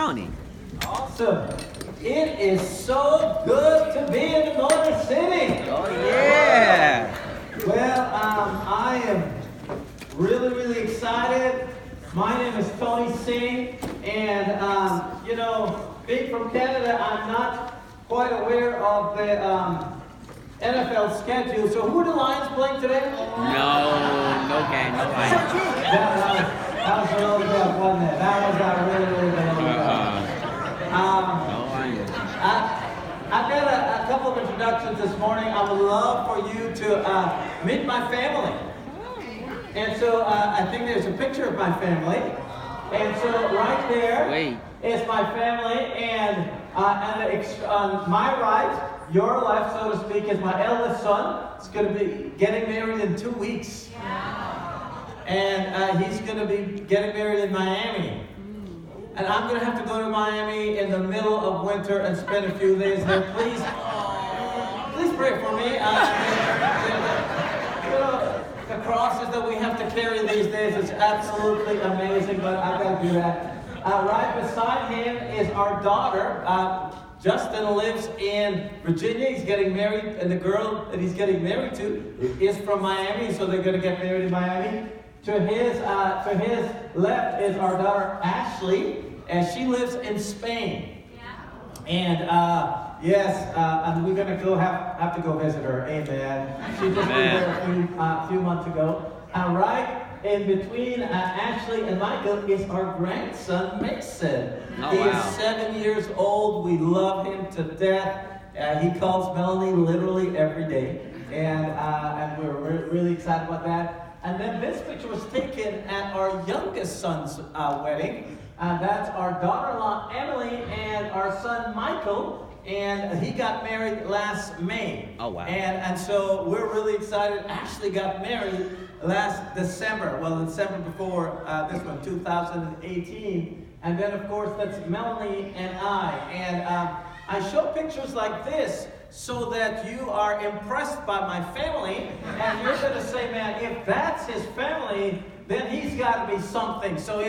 Tony. Awesome. It is so good to be in the Motor City. Oh, yeah. Well, I am really excited. My name is Tony Singh, and being from Canada, I'm not quite aware of the NFL schedule. So who are the Lions playing today? No game, no Lions. That was a little bit, wasn't it? That was a really good one. No Lions. I've got a couple of introductions this morning. I would love for you to meet my family. And so I think there's a picture of my family. And so right there is my family. And on my right, your left, so to speak, is my eldest son. He's going to be getting married in 2 weeks. And he's going to be getting married in Miami. And I'm going to have to go to Miami in the middle of winter and spend a few days there. Please pray for me. The crosses that we have to carry these days is absolutely amazing, but I've got to do that. Right beside him is our daughter. Justin lives in Virginia. He's getting married, and the girl that he's getting married to is from Miami, so they're going to get married in Miami. To his left is our daughter Ashley, and she lives in Spain. And and we're going to have to go visit her. Amen. She just moved there a few months ago. Right in between Ashley and Michael is our grandson Mason. He is 7 years old. We love him to death. He calls Melanie literally every day, and we're really excited about that. And then this picture was taken at our youngest son's wedding. That's our daughter-in-law Emily and our son Michael. And he got married last May. Oh, wow. And so we're really excited. Ashley got married last December. Well, December before this one, 2018. And then, of course, that's Melanie and I. And I show pictures like this so that you are impressed by my family. And you're going to say, man, if that's his family, then he's got to be something. So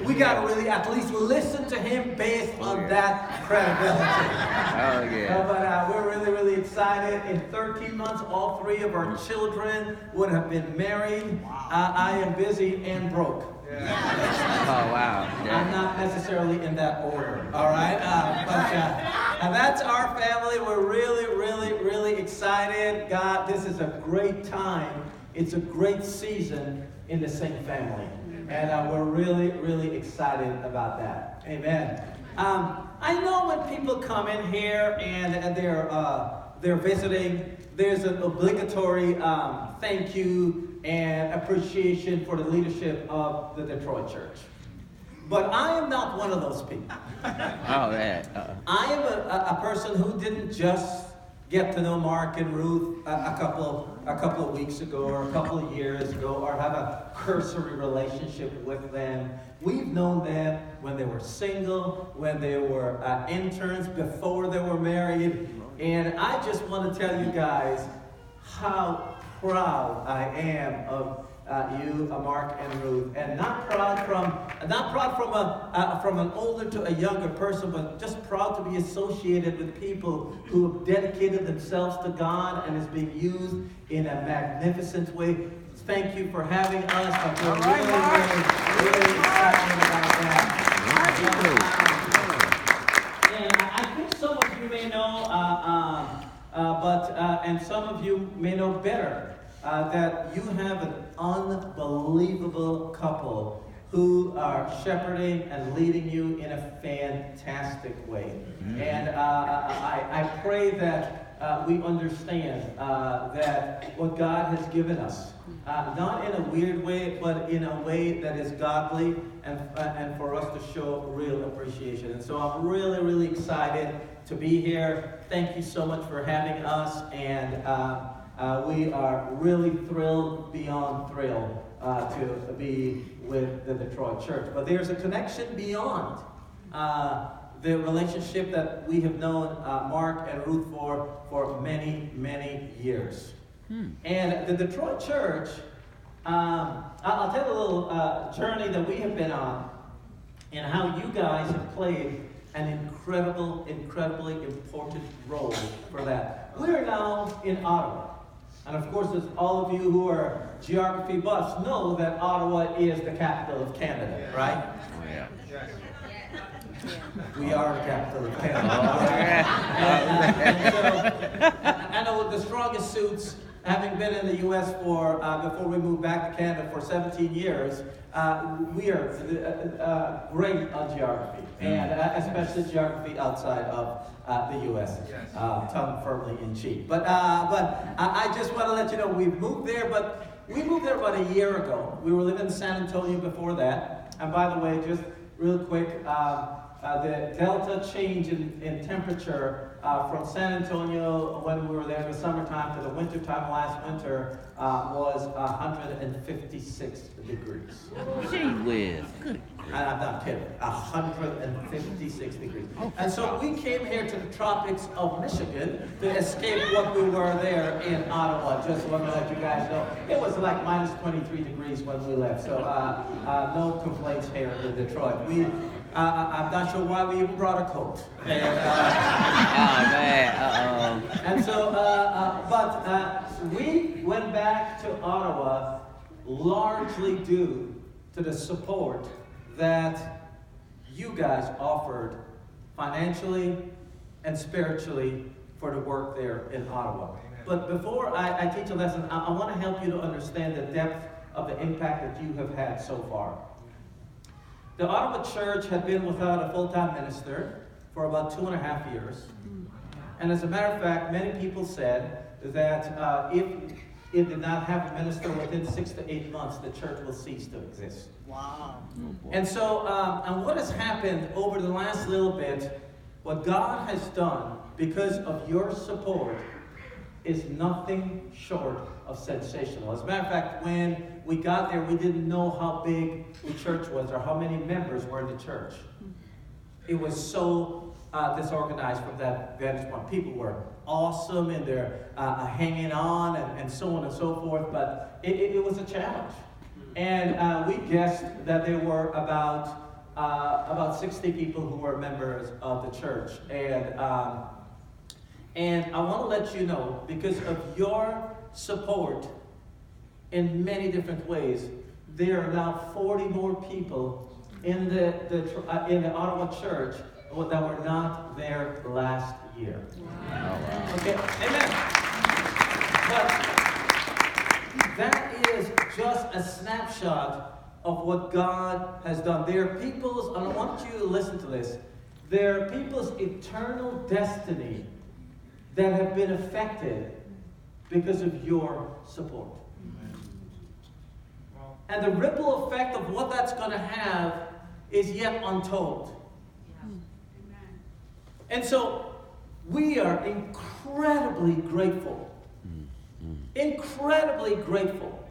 we got to really at least listen to him based on that credibility. Oh, yeah. But we're really excited. In 13 months, all three of our children would have been married. I am busy and broke. Oh, wow. Yeah. I'm not necessarily in that order, all right? And that's our family. We're really excited. God, this is a great time. It's a great season in the Singh family. And we're really excited about that. Amen. I know when people come in here and they're visiting, there's an obligatory thank you and appreciation for the leadership of the Detroit church. But I am not one of those people. Oh, yeah. I am a person who didn't just get to know Mark and Ruth a couple of weeks ago or a couple of years ago, or have a cursory relationship with them. We've known them when they were single, when they were interns, before they were married. And I just want to tell you guys how proud I am of you, Mark and Ruth, and not proud from an older to a younger person, but just proud to be associated with people who have dedicated themselves to God and is being used in a magnificent way. Thank you for having us. I'm really excited about that. And I think some of you may know, and some of you may know better. That you have an unbelievable couple who are shepherding and leading you in a fantastic way. Mm-hmm. And I pray that we understand that what God has given us, not in a weird way, but in a way that is godly, and for us to show real appreciation. And so I'm really excited to be here. Thank you so much for having us, and we are really thrilled beyond thrilled to be with the Detroit church. But there's a connection beyond the relationship that we have known Mark and Ruth for many years. And the Detroit church, I'll tell you a little journey that we have been on. and how you guys have played an incredibly important role for that. We're now in Ottawa. And of course, as all of you who are geography buffs know that Ottawa is the capital of Canada, right? Oh, yeah. We are the capital of Canada. Oh, And so, I know the strongest suits, having been in the U.S. for before we moved back to Canada for 17 years, we are great on geography, and especially geography outside of the U.S. Tongue firmly in cheek. But I just want to let you know we've moved there, but we moved there about a year ago. We were living in San Antonio before that. And by the way, just real quick, the delta change in temperature from San Antonio when we were there in the summertime to the wintertime last winter was 156 degrees. Gee whiz. I'm not kidding. 156 degrees. And so we came here to the tropics of Michigan to escape what we were there in Ottawa. Just want to let you guys know. It was like minus 23 degrees when we left. So no complaints here in Detroit. I'm not sure why we even brought a coat. And, Oh, man. and so, but we went back to Ottawa largely due to the support that you guys offered financially and spiritually for the work there in Ottawa. But before I teach a lesson, I want to help you to understand the depth of the impact that you have had so far. The Ottawa church had been without a full-time minister for about 2.5 years. And as a matter of fact, many people said that if it did not have a minister within 6 to 8 months, the church will cease to exist. Wow. And so, and what has happened over the last little bit, what God has done because of your support is nothing short of sensational. As a matter of fact, when we got there, we didn't know how big the church was or how many members were in the church. It was so disorganized from that vantage point. People were awesome and they're hanging on and so on and so forth, but it was a challenge. And we guessed that there were about 60 people who were members of the church. And I want to let you know, because of your support in many different ways, there are now 40 more people in the Ottawa church that were not there last year. Wow. Okay, amen. But that is just a snapshot of what God has done. There are people's, and I want you to listen to this, there are people's eternal destiny that have been affected because of your support. And the ripple effect of what that's going to have is yet untold. And so we are incredibly grateful. Incredibly grateful.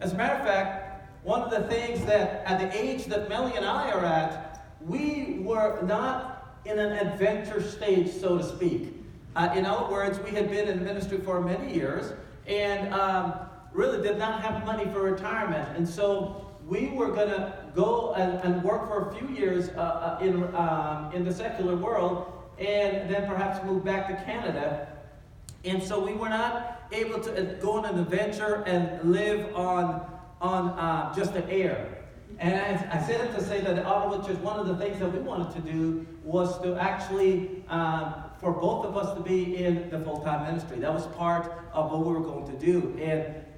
As a matter of fact, one of the things that at the age that Melly and I are at, we were not in an adventure stage, so to speak. In other words, we had been in ministry for many years and really did not have money for retirement. And so we were going to go and work for a few years in the secular world and then perhaps move back to Canada. And so we were not able to go on an adventure and live on just the air. And I said it to say that the Ottawa Church, one of the things that we wanted to do was to actually, for both of us to be in the full-time ministry. That was part of what we were going to do.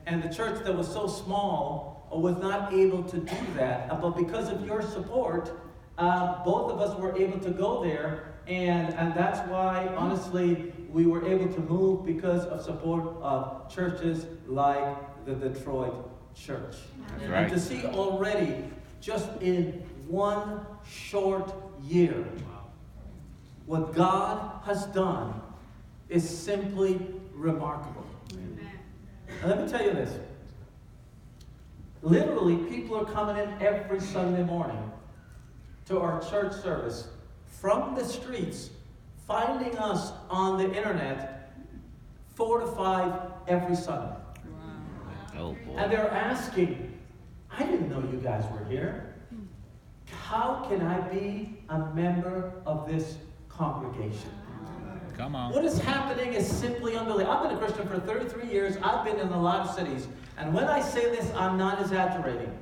And the church that was so small was not able to do that. But because of your support, both of us were able to go there. And that's why, honestly, we were able to move because of support of churches like the Detroit church. That's right. And to see already, just in one short year, what God has done is simply remarkable. And let me tell you this. Literally, people are coming in every Sunday morning to our church service from the streets, finding us on the internet 4 to 5 every Sunday. Oh, boy. And they're asking, I didn't know you guys were here. how can I be a member of this congregation? Come on. What is happening is simply unbelievable. I've been a Christian for 33 years. I've been in a lot of cities. And when I say this, I'm not exaggerating.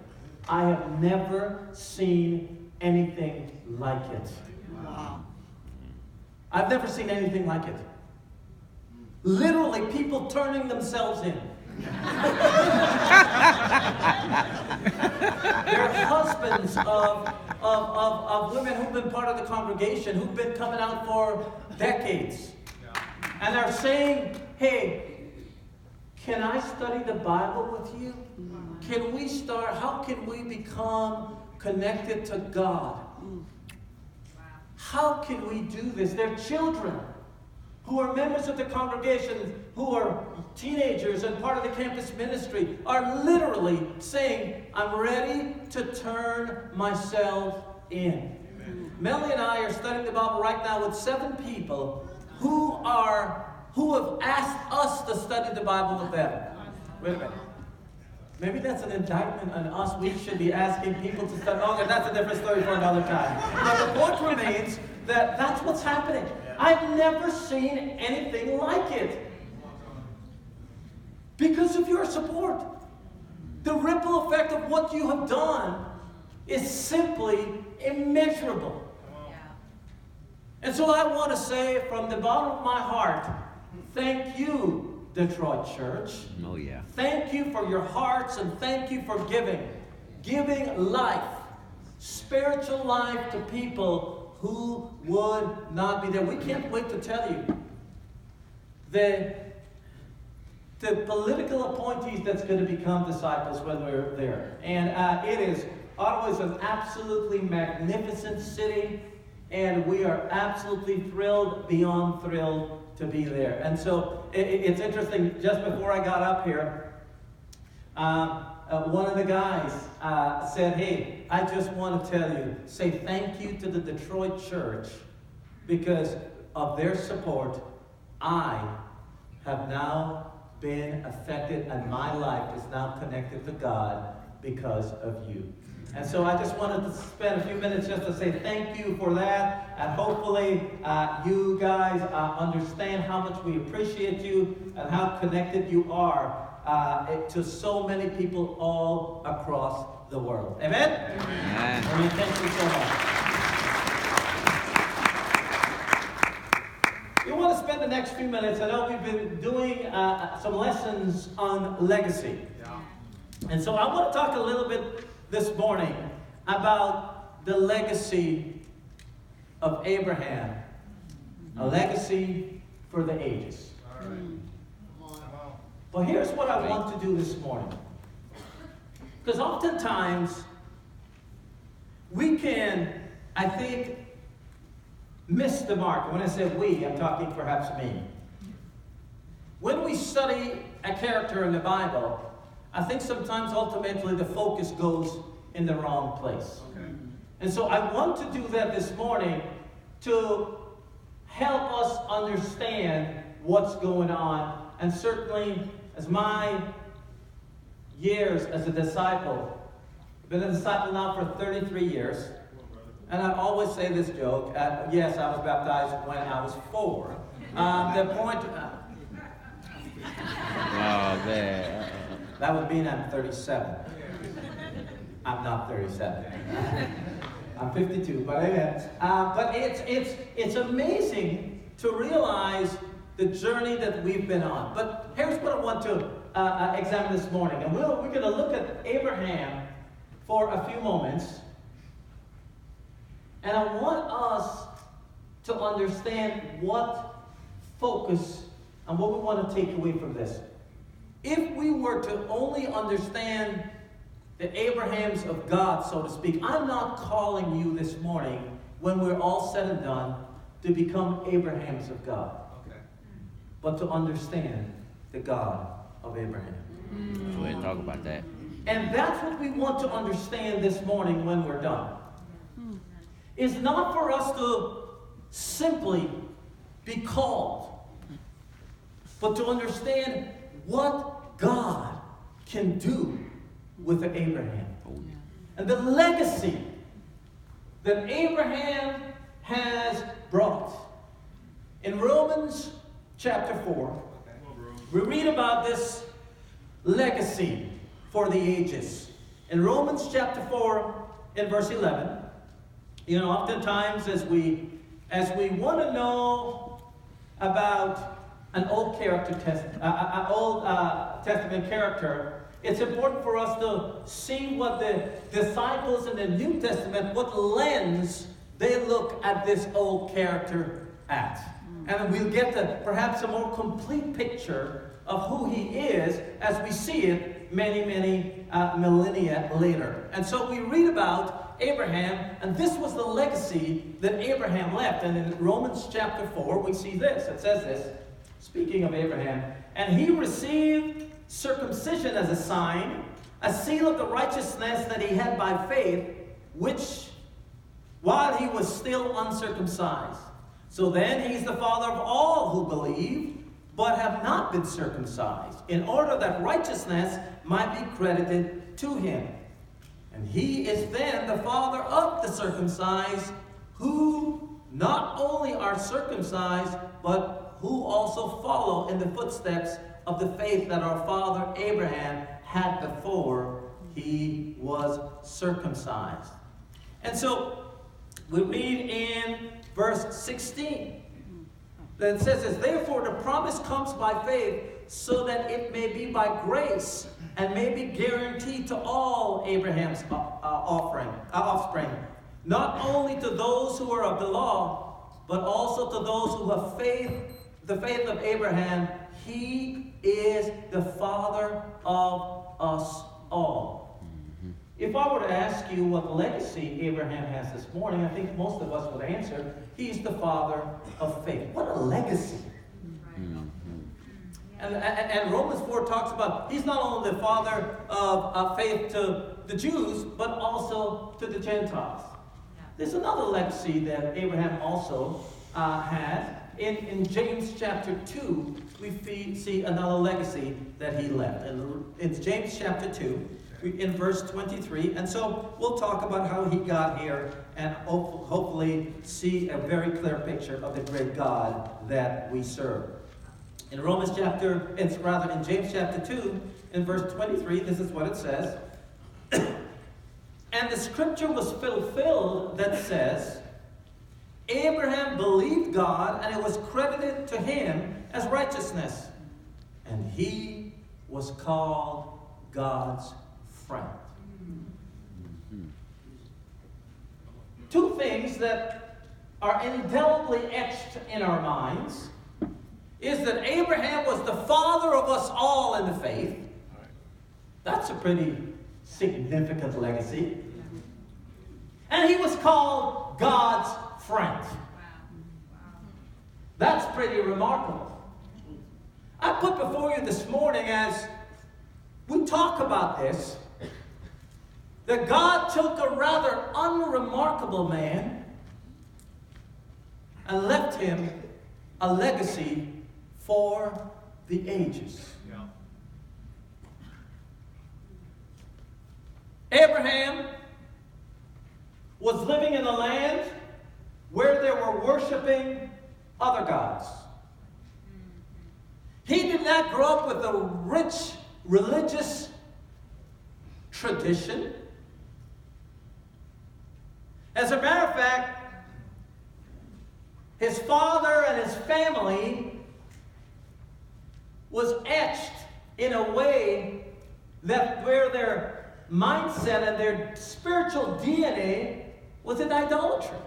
I have never seen anything like it. Wow. I've never seen anything like it. Literally, people turning themselves in. They're husbands of women who've been part of the congregation, who've been coming out for decades. And they're saying, hey, can I study the Bible with you? Can we start? How can we become connected to God? How can we do this? They're children who are members of the congregation, who are teenagers and part of the campus ministry, are literally saying, I'm ready to turn myself in. Melanie and I are studying the Bible right now with 7 people who have asked us to study the Bible with them. Wait a minute. Maybe that's an indictment on us. We should be asking people to study. Okay, that's a different story for another time. But the point remains that that's what's happening. I've never seen anything like it. Because of your support. The ripple effect of what you have done is simply immeasurable. And so I want to say from the bottom of my heart, thank you, Detroit Church. Oh, yeah. Thank you for your hearts and thank you for giving life, spiritual life to people who would not be there. We can't wait to tell you the political appointees that's going to become disciples when we're there. And Ottawa is an absolutely magnificent city, and we are absolutely thrilled, beyond thrilled to be there. And so it's interesting, just before I got up here, one of the guys said, hey, I just want to tell you, say thank you to the Detroit Church because of their support. I have now been affected and my life is now connected to God because of you. And so I just wanted to spend a few minutes just to say thank you for that. And hopefully you guys understand how much we appreciate you and how connected you are to so many people all across the world. Amen? Amen. Amen. Thank you so much. We want to spend the next few minutes. I know we've been doing some lessons on legacy. And so I want to talk a little bit this morning about the legacy of Abraham, a legacy for the ages. But here's what I want to do this morning. Because oftentimes we can, I think, miss the mark. When I say we, I'm talking perhaps me. When we study a character in the Bible, I think sometimes ultimately the focus goes in the wrong place. Okay. And so I want to do that this morning to help us understand what's going on. And certainly as my years as a disciple, I've been a disciple now for 33 years. And I always say this joke. Yes, I was baptized when I was 4. The point... Oh, man. That would mean I'm 37. I'm not 37. I'm 52, but anyway. But it's amazing to realize the journey that we've been on. But here's what I want to examine this morning. And we're going to look at Abraham for a few moments. And I want us to understand what focus and what we want to take away from this. If we were to only understand the Abrahams of God, so to speak, I'm not calling you this morning, when we're all said and done, to become Abrahams of God. Okay. But to understand the God of Abraham. Go ahead and talk about that. And that's what we want to understand this morning when we're done. It's not for us to simply be called, but to understand what God can do with Abraham. And the legacy that Abraham has brought. In Romans chapter 4, we read about this legacy for the ages. In Romans chapter 4, in verse 11, oftentimes as we want to know about an Old Testament character, it's important for us to see what the disciples in the New Testament, what lens they look at this old character at. And we'll get perhaps a more complete picture of who he is as we see it many, many millennia later. And so we read about Abraham, and this was the legacy that Abraham left. And in Romans chapter 4, we see this. It says this, speaking of Abraham, and he received circumcision as a sign, a seal of the righteousness that he had by faith, which while he was still uncircumcised. So then he's the father of all who believe, but have not been circumcised, in order that righteousness might be credited to him. And he is then the father of the circumcised, who not only are circumcised, but who also follow in the footsteps of the faith that our father Abraham had before he was circumcised. And so we read in verse 16 that it says this, therefore the promise comes by faith, so that it may be by grace and may be guaranteed to all Abraham's offspring, not only to those who are of the law, but also to those who have faith, the faith of Abraham. He is the father of us all. If I were to ask you what legacy Abraham has this morning, I think most of us would answer, he's the father of faith. What a legacy. And Romans 4 talks about he's not only the father of faith to the Jews, but also to the Gentiles. There's another legacy that Abraham also had. In James chapter 2, we see another legacy that he left. And it's James chapter 2, in verse 23. And so we'll talk about how he got here and hopefully see a very clear picture of the great God that we serve. In James chapter 2, in verse 23, this is what it says. And the scripture was fulfilled that says, Abraham believed God, and it was credited to him as righteousness. And he was called God's friend. Two things that are indelibly etched in our minds is that Abraham was the father of us all in the faith. That's a pretty significant legacy. And he was called God's friend. That's pretty remarkable. I put before you this morning, as we talk about this, that God took a rather unremarkable man and left him a legacy for the ages. Abraham was living in a land where they were worshiping other gods. He did not grow up with a rich religious tradition. As a matter of fact, his father and his family was etched in a way that where their mindset and their spiritual DNA was in idolatry.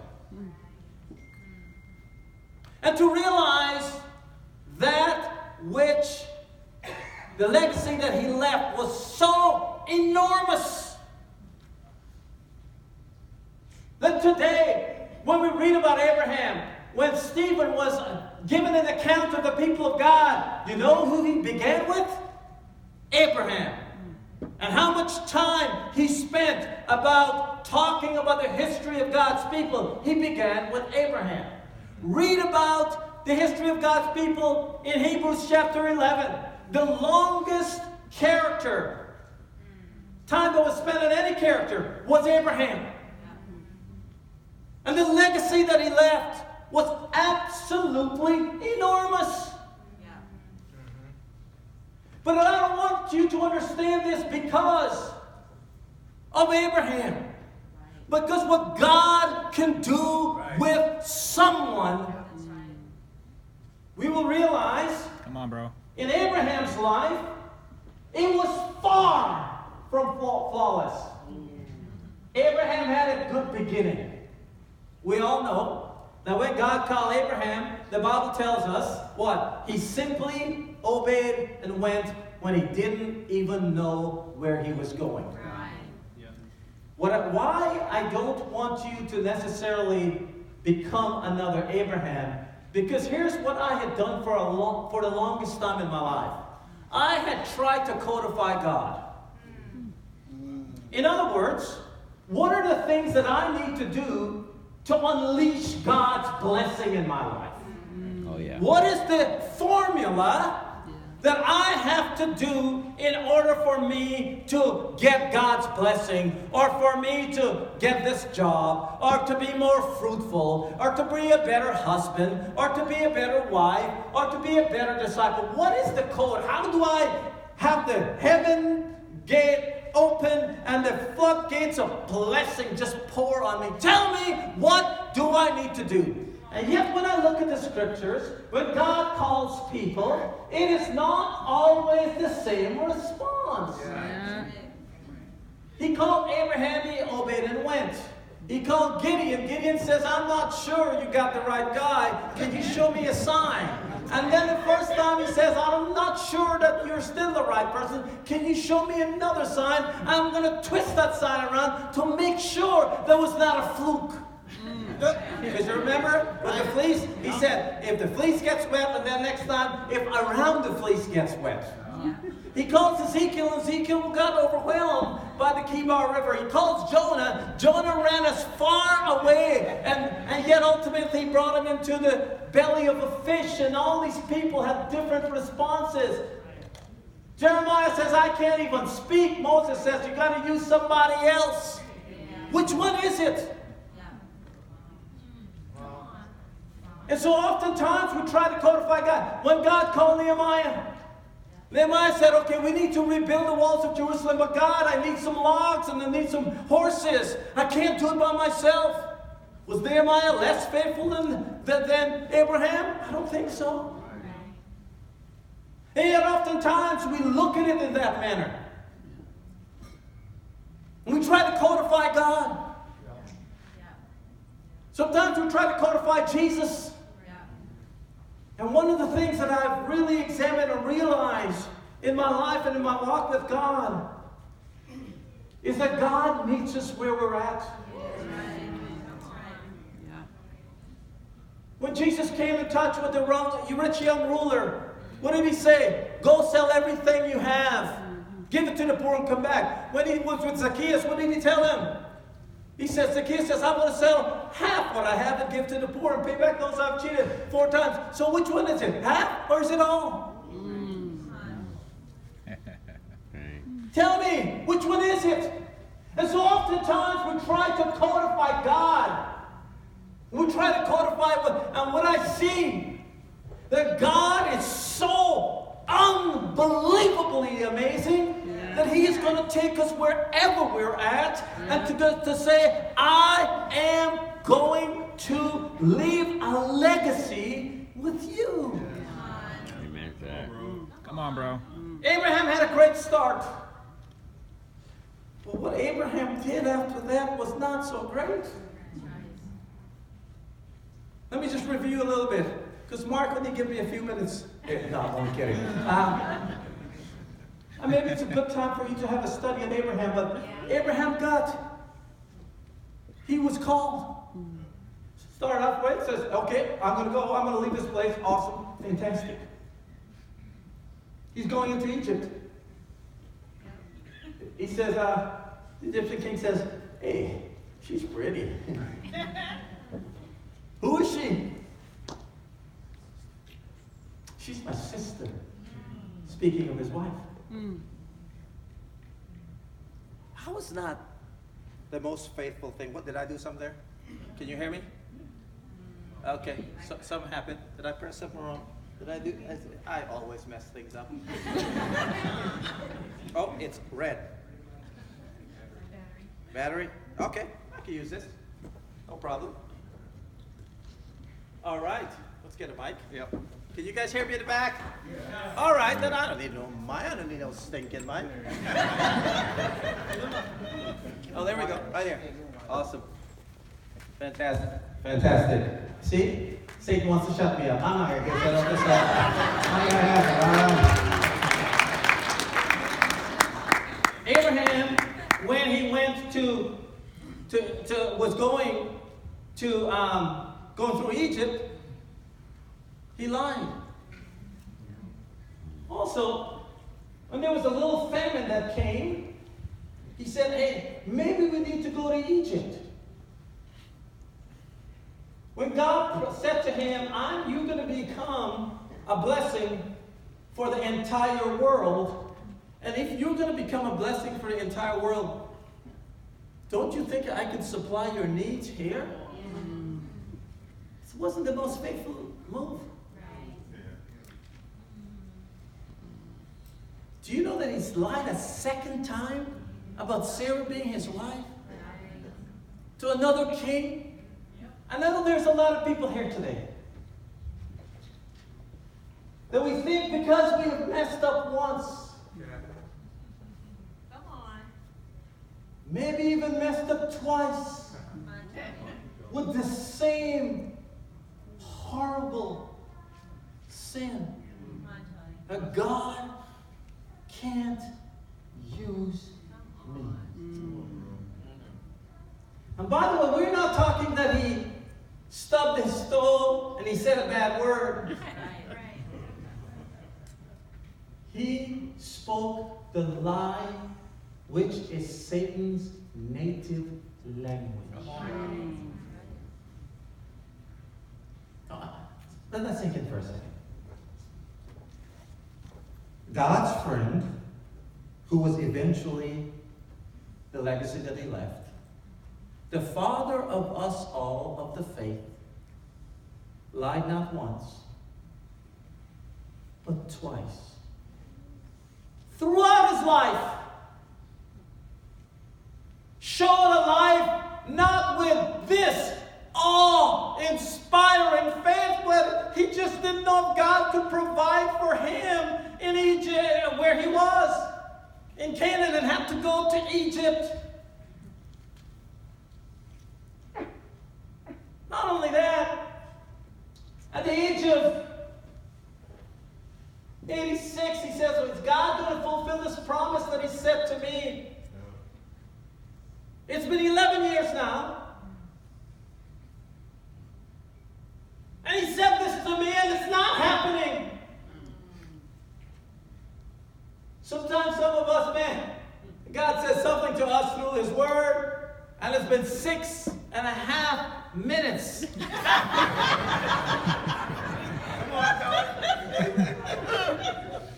And to realize that which the legacy that he left was so enormous that today, when we read about Abraham, when Stephen was given an account of the people of God, you know who he began with? Abraham. And how much time he spent about talking about the history of God's people. He began with Abraham. Read about the history of God's people in Hebrews chapter 11. The longest character, time that was spent on any character, was Abraham. And the legacy that he left was absolutely enormous. But I don't want you to understand this because of Abraham. Because what God can do with someone, we will realize, come on, bro, in Abraham's life, it was far from flawless. Abraham had a good beginning. We all know that when God called Abraham, the Bible tells us what? He simply obeyed and went when he didn't even know where he was going. Why I don't want you to necessarily become another Abraham, because here's what I had done for the longest time in my life. I had tried to codify God. In other words, what are the things that I need to do to unleash God's blessing in my life? Oh, yeah. What is the formula that I have to do in order for me to get God's blessing, or for me to get this job, or to be more fruitful, or to be a better husband, or to be a better wife, or to be a better disciple? What is the code? How do I have the heaven gate open and the floodgates of blessing just pour on me? Tell me, what do I need to do? And yet when I look at the scriptures, when God calls people, it is not always the same response. Yeah. He called Abraham, he obeyed and went. He called Gideon. Gideon says, I'm not sure you got the right guy. Can you show me a sign? And then the first time he says, I'm not sure that you're still the right person. Can you show me another sign? I'm going to twist that sign around to make sure there was not a fluke. Because you remember with the fleece, he said, if the fleece gets wet, and then next time, if around the fleece gets wet. He calls Ezekiel, and Ezekiel got overwhelmed by the Kibar River. He calls Jonah. Jonah ran as far away, and yet ultimately brought him into the belly of a fish, and all these people have different responses. Jeremiah says, I can't even speak. Moses says, you got to use somebody else. Which one is it? And so oftentimes we try to codify God. When God called Nehemiah, Nehemiah said, okay, we need to rebuild the walls of Jerusalem, but God, I need some logs and I need some horses. I can't do it by myself. Was Nehemiah less faithful than Abraham? I don't think so. And yet oftentimes we look at it in that manner. And we try to codify God. Sometimes we try to codify Jesus. And one of the things that I've really examined and realized in my life and in my walk with God is that God meets us where we're at. When Jesus came in touch with the rich young ruler, what did he say? Go sell everything you have. Give it to the poor and come back. When he was with Zacchaeus, what did he tell him? He says, Zacchaeus says, I'm going to sell half what I have and give to the poor and pay back those I've cheated 4 times. So which one is it? Half or is it all? Tell me, which one is it? And so oftentimes we try to codify God. We try to codify what I see, that God is so unbelievably amazing that He is going to take us wherever we're at and to say, I am going to leave a legacy with you. Amen to that. Come on, bro. Abraham had a great start. But what Abraham did after that was not so great. Let me just review a little bit. Because Mark, would you give me a few minutes? No, I'm kidding. Maybe it's a good time for you to have a study on Abraham, but Abraham he was called. Started off with, says, okay, I'm going to go, I'm going to leave this place. Awesome, fantastic. He's going into Egypt. He says, the Egyptian king says, hey, she's pretty. Who is she? She's my sister. Speaking of his wife. How is not the most faithful thing? What did I do something there? Can you hear me? Okay, so, something happened. Did I press something wrong? Did I do? I always mess things up. Oh, it's red. Battery? Okay, I can use this. No problem. All right, let's get a mic. Yep. Can you guys hear me in the back? Yeah. All right, then I don't need no mic. I don't need no stinking mic. Oh, there we go. Right here. Awesome. Fantastic. Fantastic. See? Satan wants to shut me up. I'm not going to get shut up this time. I'm going to have it. Abraham, when he went was going through Egypt, he lied. Also, when there was a little famine that came, he said, hey, maybe we need to go to Egypt. When God said to him, you're going to become a blessing for the entire world, and if you're going to become a blessing for the entire world, don't you think I could supply your needs here? This wasn't the most faithful move. Do you know that he's lied a second time about Sarah being his wife? To another king? I know there's a lot of people here today that we think because we have messed up once, Come on. maybe even messed up twice, with the same horrible sin, that God can't use me. And by the way, we're not talking that he stubbed his toe and he said a bad word. He spoke the lie, which is Satan's native language. Let that sink in for a second. God's friend, who was eventually the legacy that he left, the father of us all of the faith, lied not once, but twice. Throughout his life, showed a life not with this awe-inspiring faith, but he just didn't know if God could provide for him in Egypt, where he was, in Canaan, and had to go to Egypt. Not only that, at the age of 86, he says, is God going to fulfill this promise that he said to me? It's been 11 years now. And he said this to me, and it's not happening. Sometimes some of us, man, God says something to us through his word, and it's been 6.5 minutes.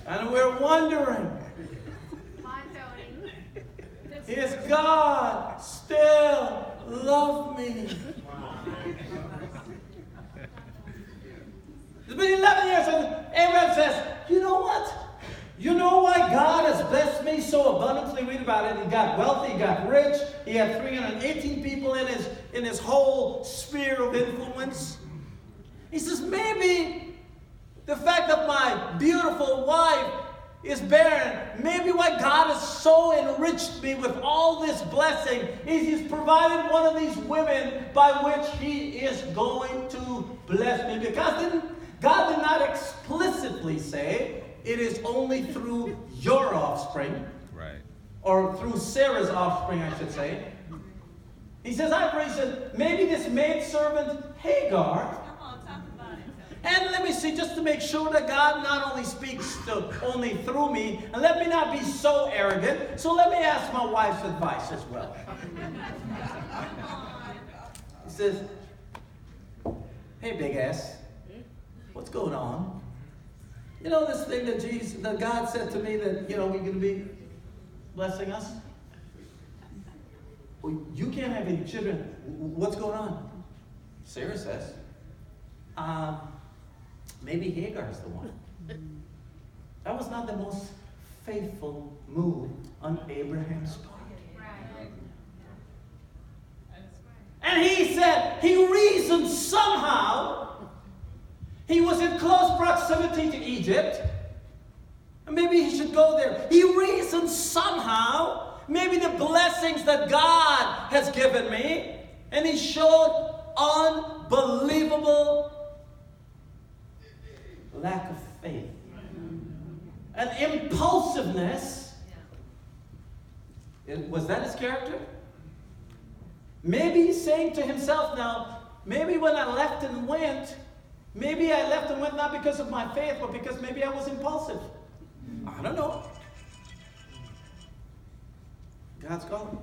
And we're wondering, is God still love me? It's been 11 years, and Abraham says, you know what? You know why God has blessed me so abundantly? Read about it. He got wealthy, he got rich, he had 318 people in his whole sphere of influence. He says, maybe the fact that my beautiful wife is barren, maybe why God has so enriched me with all this blessing is he's provided one of these women by which he is going to bless me. Because God did not explicitly say, it is only through your offspring. Right. Or through Sarah's offspring, I should say. He says, maybe this maidservant Hagar. Come on, talk about it. And let me see, just to make sure that God not only speaks only through me, and let me not be so arrogant, so let me ask my wife's advice as well. He says, hey, big ass, what's going on? You know this thing that God said to me that, we're going to be blessing us? you can't have any children. What's going on? Sarah says, maybe Hagar's the one. That was not the most faithful move on Abraham's part. And he said, he reasoned somehow, he was in close proximity to Egypt, and maybe he should go there. He reasoned somehow, maybe the blessings that God has given me, and he showed unbelievable lack of faith and impulsiveness. Was that his character? Maybe he's saying to himself now, maybe when I left and went, maybe I left and went not because of my faith, but because maybe I was impulsive. I don't know. God's calling.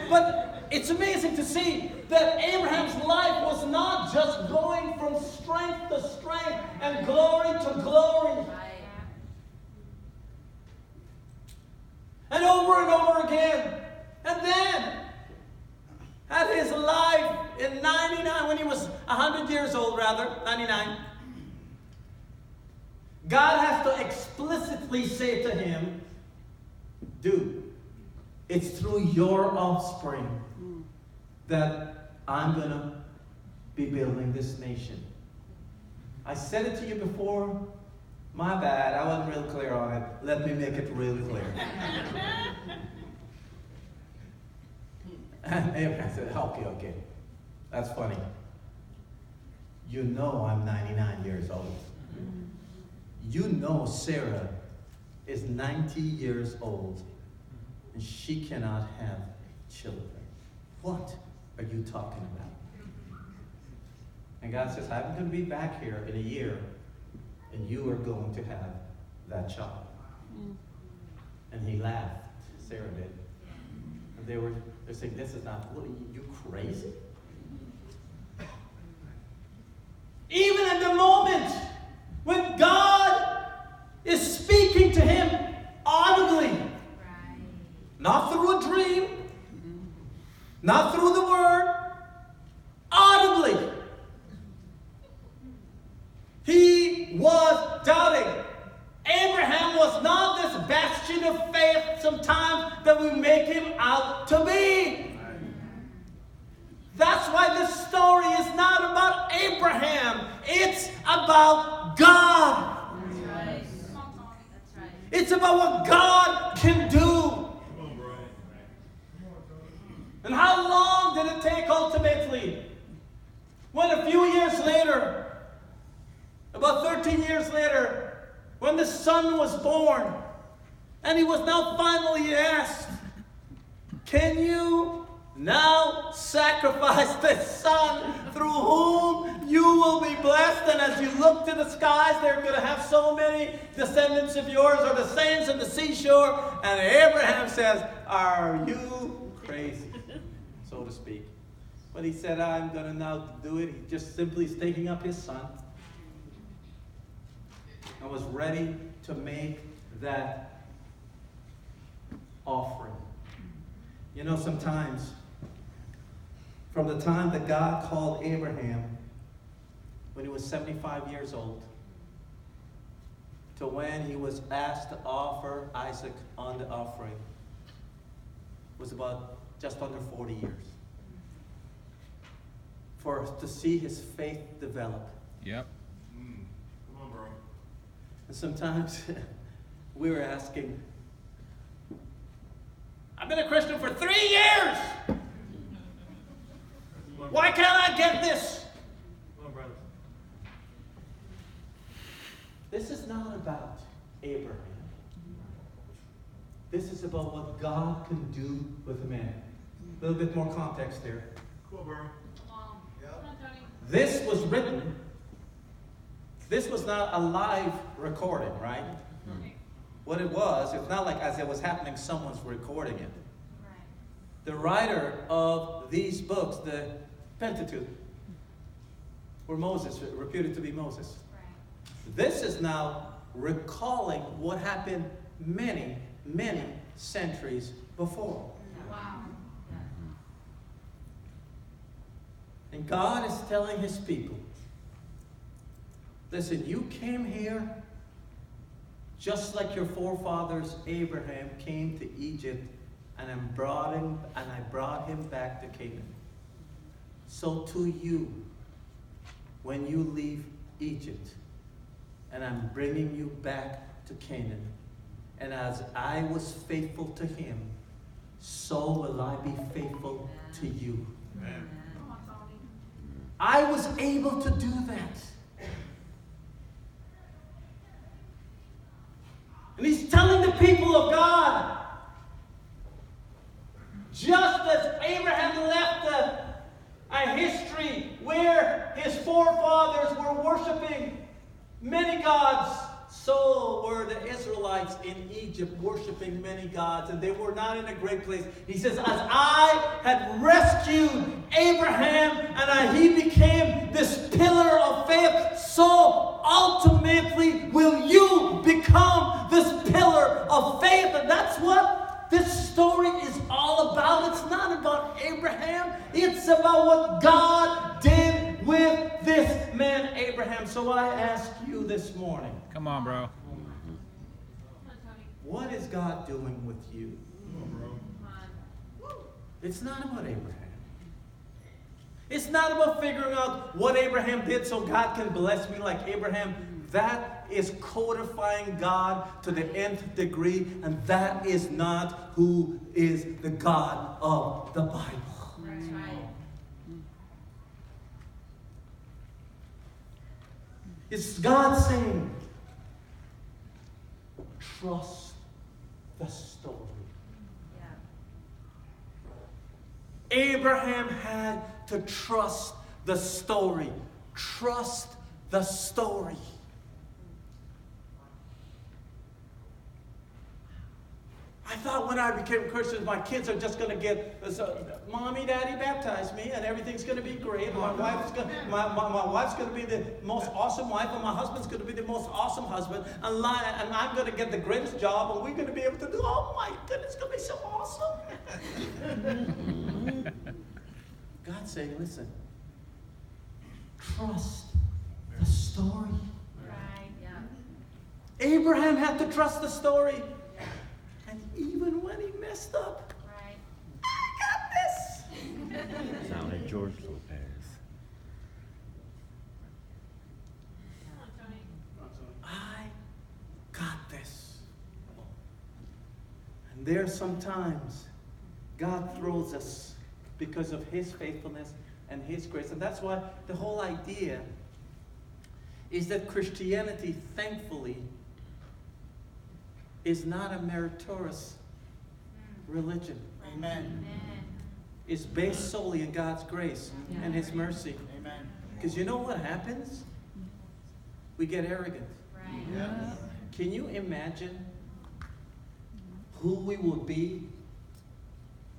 But it's amazing to see that Abraham's life was not just going from strength to strength and glory to glory. And over again. And then, at his life in 99, when he was 100 years old, 99, God has to explicitly say to him, dude, it's through your offspring that I'm going to be building this nation. I said it to you before. My bad. I wasn't real clear on it. Let me make it real clear. And Abraham said, okay. That's funny. You know I'm 99 years old. You know Sarah is 90 years old and she cannot have children. What are you talking about? And God says, I'm going to be back here in a year and you are going to have that child. And he laughed. Sarah did. And they're saying, this is not, what, are you crazy? Even in the moment when God is speaking to him audibly, not through a dream, not through the word, audibly, he was doubting. Abraham was not this bastion of faith sometimes that we make him out to be. That's why this story is not about Abraham. It's about God. That's right. It's about what God can do. And how long did it take ultimately? When a few years later, about 13 years later, when the son was born, and he was now finally asked, can you now sacrifice the son through whom you will be blessed? And as you look to the skies, they're going to have so many descendants of yours, or the saints on the seashore. And Abraham says, are you crazy? So to speak. But he said, I'm going to now do it. He just simply is taking up his son. I was ready to make that offering. You know, sometimes, from the time that God called Abraham, when he was 75 years old, to when he was asked to offer Isaac on the offering, was about just under 40 years. For us to see his faith develop. Yep. Come on, bro. And sometimes we were asking, I've been a Christian for 3 years. Why can't I get this? Come on, brother. This is not about Abraham. This is about what God can do with a man. A little bit more context there. Cool, bro. This was written. This was not a live recording, right? What it was, it's not like as it was happening, someone's recording it. The writer of these books, the Pentateuch, were Moses, reputed to be Moses. This is now recalling what happened many, many centuries before. Wow. And God is telling his people, listen, you came here just like your forefathers Abraham came to Egypt, and I brought him back to Canaan. So to you, when you leave Egypt, and I'm bringing you back to Canaan, and as I was faithful to him, so will I be faithful to you. Amen. I was able to do that. And he's telling the people of God, just as Abraham left a history where his forefathers were worshiping many gods, so were the Israelites in Egypt worshiping many gods, and they were not in a great place. He says, as I had rescued Abraham and he became this pillar of faith, so ultimately will you become this pillar of faith. And that's what this story is all about. It's not about Abraham. It's about what God did with this man Abraham. So I ask you this morning, Come on, bro. what is God doing with you? Come on, bro. It's not about Abraham. It's not about figuring out what Abraham did so God can bless me like Abraham. That is codifying God to the nth degree, and that is not who is the God of the Bible. That's right. It's God saying, trust the story. Yeah. Abraham had to trust the story. Trust the story. I thought when I became a Christian, my kids are just going to get, mommy, daddy baptized me, and everything's going to be great. My wife's going to be the most awesome wife, and my husband's going to be the most awesome husband, and I'm going to get the greatest job, and we're going to be able to do, oh my goodness, it's going to be so awesome. God's saying, listen, trust the story. Right. Yeah. Abraham had to trust the story. And even when he messed up, Right. I got this. Sounded George Lopez. I got this. And there sometimes God throws us because of his faithfulness and his grace. And that's why the whole idea is that Christianity, thankfully, is not a meritorious religion. Amen. It's based solely in God's grace and his mercy. Amen. Because you know what happens? We get arrogant. Right. Yes. Can you imagine who we would be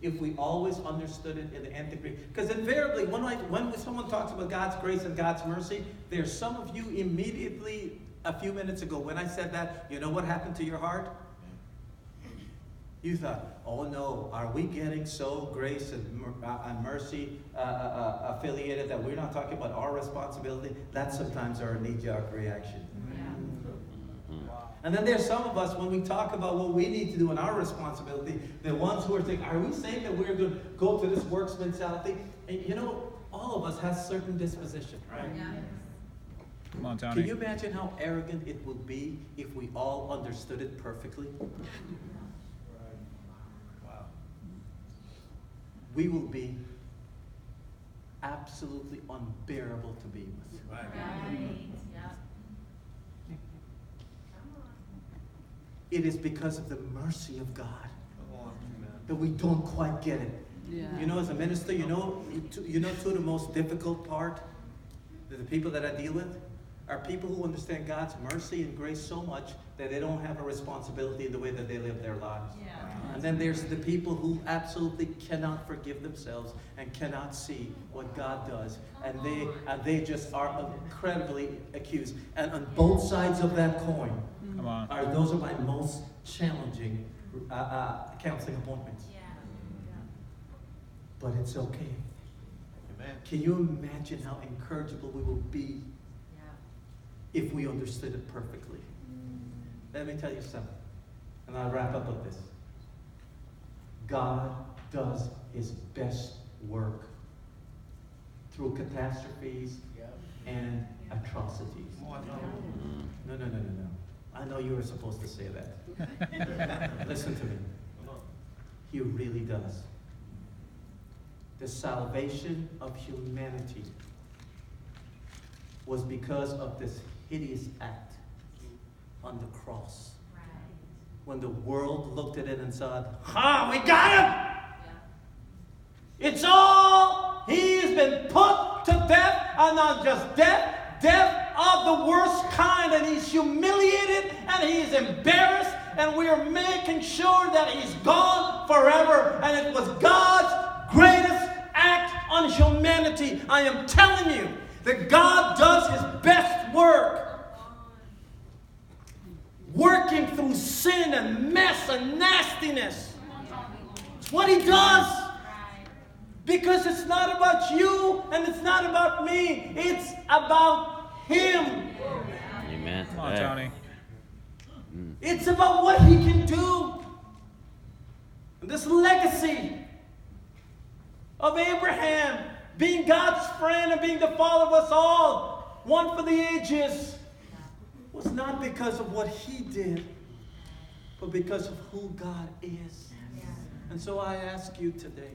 if we always understood it in the nth degree? Because invariably, when someone talks about God's grace and God's mercy, there's some of you immediately, a few minutes ago, when I said that, you know what happened to your heart? You thought, oh no, are we getting so grace and mercy affiliated that we're not talking about our responsibility? That's sometimes our knee-jerk reaction. And then there's some of us, when we talk about what we need to do in our responsibility, the ones who are saying, are we saying that we're going to go to this works mentality? And you know, all of us has certain disposition, right? Yeah. Come on, Tony. Can you imagine how arrogant it would be if we all understood it perfectly? Wow. We will be absolutely unbearable to be with. Right. Right. Yeah. It is because of the mercy of God Come on. that we don't quite get it. Yeah. You know, as a minister, you know two of the most difficult part, the people that I deal with, are people who understand God's mercy and grace so much that they don't have a responsibility in the way that they live their lives. Yeah. And then there's the people who absolutely cannot forgive themselves and cannot see what God does. And they just are incredibly accused. And on both sides of that coin, Come on. those are my most challenging counseling appointments. Yeah. but it's okay. Amen. Can you imagine how encourageable we will be Yeah. if we understood it perfectly? Let me tell you something, and I'll wrap up with this. God does his best work through catastrophes and atrocities. Come on, No. I know you were supposed to say that. Listen to me. He really does. The salvation of humanity was because of this hideous act on the cross. Right. When the world looked at it and said, "Ha, we got him! Yeah. It's all, he's been put to death, and not just death of the worst kind, and he's humiliated, and he's embarrassed, and we are making sure that he's gone forever." And it was God's greatest act on humanity. I am telling you that God does his best work, working through sin and mess and nastiness. It's what he does. Right. Because it's not about you and it's not about me. It's about him. Amen. Come on, Tony. It's about what he can do. And this legacy of Abraham being God's friend and being the father of us all, one for the ages, was not because of what he did, but because of who God is. Yeah. And so I ask you today,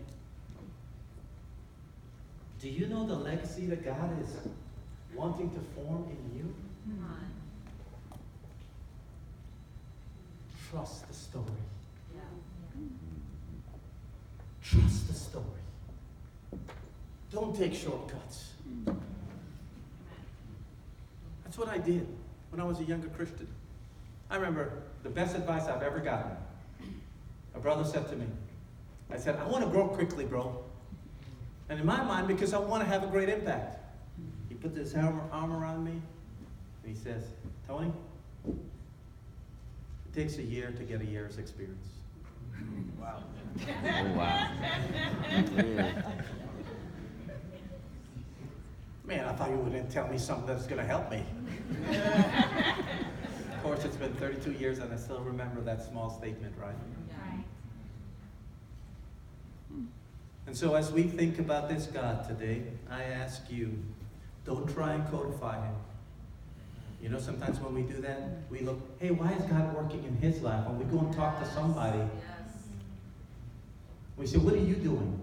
do you know the legacy that God is wanting to form in you? Come on. Trust the story. Yeah. Trust the story. Don't take shortcuts. That's what I did when I was a younger Christian. I remember the best advice I've ever gotten. A brother said to me, I said, "I want to grow quickly, bro." And in my mind, because I want to have a great impact. He put his arm around me, and he says, "Tony, it takes a year to get a year's experience." Wow. Oh, wow. Yeah. Man, I thought you were going to tell me something that's going to help me. Of course, it's been 32 years and I still remember that small statement, right? Right. And so as we think about this God today, I ask you, don't try and codify him. You know, sometimes when we do that, we look, hey, why is God working in his life? When we go and talk to somebody, Yes. we say, what are you doing?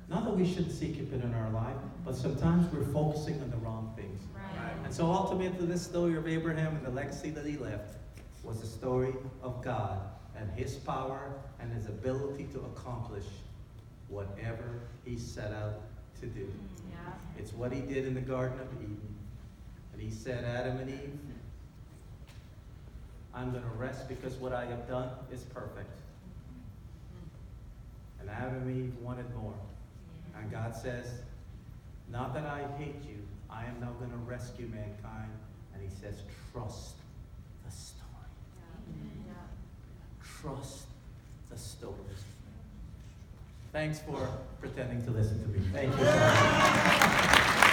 Not that we shouldn't seek it in our life, but sometimes we're focusing on the wrong things. Right. And so ultimately, this story of Abraham and the legacy that he left was a story of God and his power and his ability to accomplish whatever he set out to do. Yeah. It's what he did in the Garden of Eden. And he said, Adam and Eve, I'm going to rest because what I have done is perfect. And Adam and Eve wanted more. And God says, not that I hate you, I am now going to rescue mankind. And he says, trust the story. Yeah. Trust the story. Thanks for pretending to listen to me. Thank you.